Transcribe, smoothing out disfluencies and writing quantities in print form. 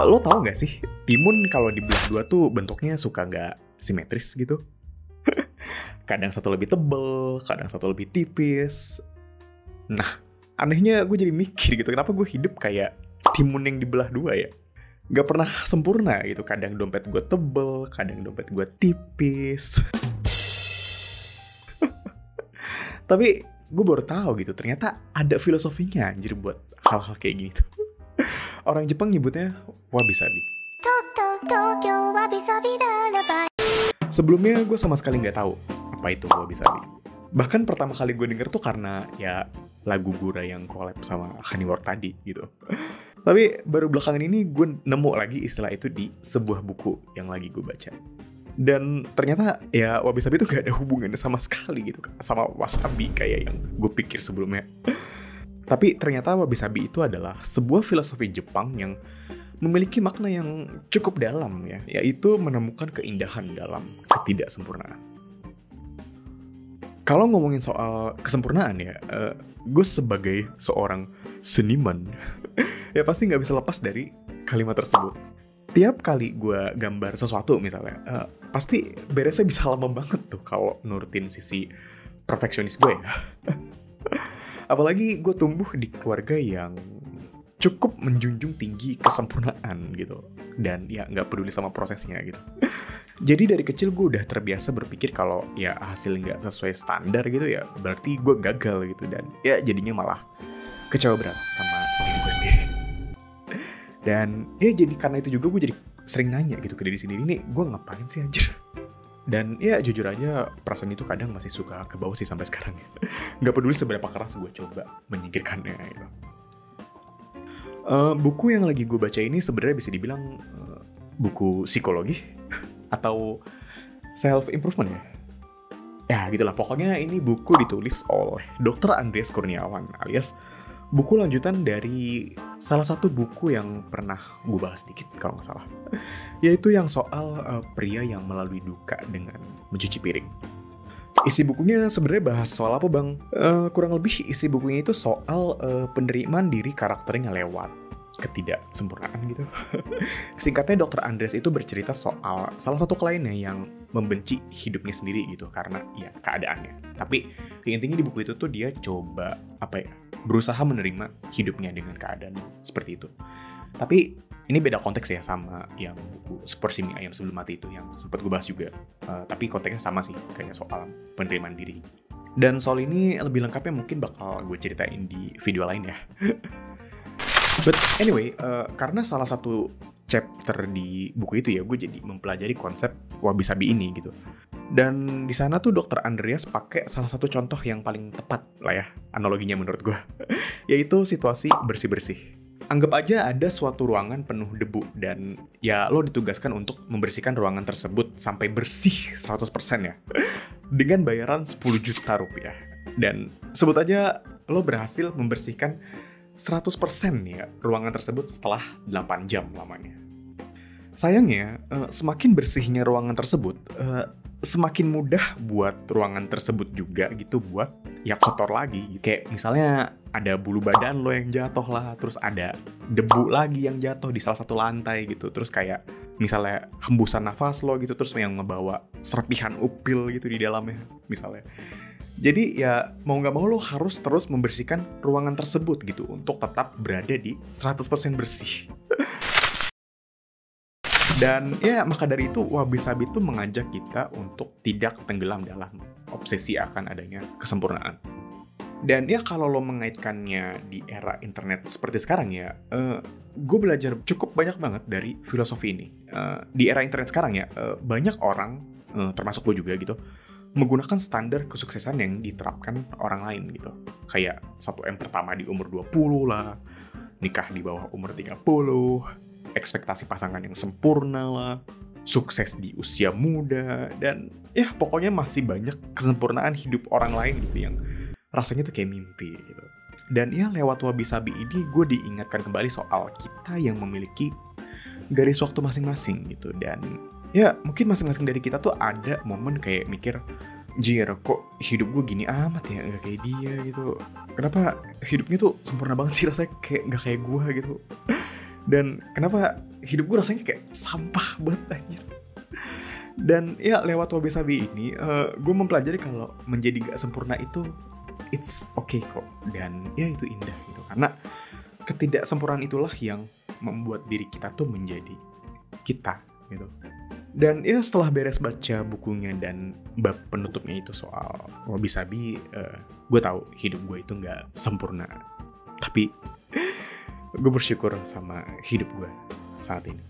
Lo tau gak sih, timun kalau dibelah dua tuh bentuknya suka gak simetris gitu. Kadang satu lebih tebel, kadang satu lebih tipis. Nah, anehnya gue jadi mikir gitu, kenapa gue hidup kayak timun yang dibelah dua ya? Gak pernah sempurna gitu, kadang dompet gue tebel, kadang dompet gue tipis. Tapi gue baru tahu gitu, ternyata ada filosofinya anjir buat hal-hal kayak gini tuh. Orang Jepang nyebutnya wabi-sabi. Sebelumnya gue sama sekali nggak tahu apa itu wabi-sabi. Bahkan pertama kali gue denger tuh karena ya lagu Gura yang collab sama Honeyworld tadi gitu. Tapi baru belakangan ini gue nemu lagi istilah itu di sebuah buku yang lagi gue baca. Dan ternyata ya wabi-sabi itu gak ada hubungannya sama sekali gitu sama wasabi kayak yang gue pikir sebelumnya. Tapi ternyata wabi-sabi itu adalah sebuah filosofi Jepang yang memiliki makna yang cukup dalam ya, yaitu menemukan keindahan dalam ketidaksempurnaan. Kalau ngomongin soal kesempurnaan ya, gue sebagai seorang seniman ya pasti nggak bisa lepas dari kalimat tersebut. Tiap kali gue gambar sesuatu misalnya, pasti beresnya bisa lama banget tuh kalau nurutin sisi perfeksionis gue ya. Apalagi gue tumbuh di keluarga yang cukup menjunjung tinggi kesempurnaan gitu. Dan ya nggak peduli sama prosesnya gitu. Jadi dari kecil gue udah terbiasa berpikir kalau ya hasil nggak sesuai standar gitu ya berarti gue gagal gitu. Dan ya jadinya malah kecewa berat sama diri gue sendiri. Dan ya jadi karena itu juga gue jadi sering nanya gitu ke diri sendiri, nih gue ngapain sih anjir? Dan ya jujur aja perasaan itu kadang masih suka ke bawah sih sampai sekarang ya. Gak peduli seberapa keras gue coba menyingkirkannya gitu. Buku yang lagi gue baca ini sebenarnya bisa dibilang buku psikologi atau self improvement ya. Ya gitulah, pokoknya ini buku ditulis oleh Dr. Andreas Kurniawan alias buku lanjutan dari salah satu buku yang pernah gue bahas sedikit kalau nggak salah, yaitu yang soal pria yang melalui duka dengan mencuci piring. Isi bukunya sebenarnya bahas soal apa bang? Kurang lebih isi bukunya itu soal penerimaan diri karakternya lewat ketidaksempurnaan gitu. Singkatnya Dr. Andreas itu bercerita soal salah satu kliennya yang membenci hidupnya sendiri gitu karena ya keadaannya. Tapi intinya di buku itu tuh dia coba berusaha menerima hidupnya dengan keadaan seperti itu. Tapi ini beda konteks ya sama yang buku Seporsi Mie Ayam Sebelum Mati itu yang sempat gue bahas juga. Tapi konteksnya sama sih kayak soal penerimaan diri. Dan soal ini lebih lengkapnya mungkin bakal gue ceritain di video lain ya. But anyway, karena salah satu chapter di buku itu ya, gue jadi mempelajari konsep wabi-sabi ini gitu. Dan di sana tuh Dr. Andreas pakai salah satu contoh yang paling tepat lah ya, analoginya menurut gue, yaitu situasi bersih-bersih. Anggap aja ada suatu ruangan penuh debu dan ya lo ditugaskan untuk membersihkan ruangan tersebut sampai bersih 100% ya, dengan bayaran 10 juta rupiah. Dan sebut aja lo berhasil membersihkan 100% ya ruangan tersebut setelah 8 jam lamanya. Sayangnya, semakin bersihnya ruangan tersebut, semakin mudah buat ruangan tersebut juga gitu buat ya kotor lagi. Kayak misalnya ada bulu badan lo yang jatuh lah, terus ada debu lagi yang jatuh di salah satu lantai gitu. Terus kayak misalnya hembusan nafas lo gitu, terus yang ngebawa serpihan upil gitu di dalamnya misalnya. Jadi ya mau gak mau lo harus terus membersihkan ruangan tersebut gitu untuk tetap berada di 100% bersih. Dan ya maka dari itu wabi-sabi itu mengajak kita untuk tidak tenggelam dalam obsesi akan adanya kesempurnaan. Dan ya kalau lo mengaitkannya di era internet seperti sekarang ya, gue belajar cukup banyak banget dari filosofi ini. Di era internet sekarang ya, banyak orang, termasuk gue juga gitu, menggunakan standar kesuksesan yang diterapkan orang lain gitu. Kayak 1M pertama di umur 20 lah, nikah di bawah umur 30, ekspektasi pasangan yang sempurna lah, sukses di usia muda, dan ya pokoknya masih banyak kesempurnaan hidup orang lain gitu yang rasanya tuh kayak mimpi gitu. Dan ya lewat wabi-sabi ini gue diingatkan kembali soal kita yang memiliki garis waktu masing-masing gitu. Dan ya mungkin masing-masing dari kita tuh ada momen kayak mikir, jir kok hidup gue gini amat ya, gak kayak dia gitu. Kenapa hidupnya tuh sempurna banget sih rasanya, kayak gak kayak gue gitu. Dan kenapa hidup gue rasanya kayak sampah banget anjir. Dan ya lewat wabi-sabi ini gue mempelajari kalau menjadi gak sempurna itu it's okay kok. Dan ya itu indah gitu. Karena ketidaksempurnaan itulah yang membuat diri kita tuh menjadi kita gitu. Dan ya setelah beres baca bukunya dan bab penutupnya itu soal wabi-sabi, gue tahu hidup gue itu gak sempurna. Tapi gue bersyukur sama hidup gue saat ini.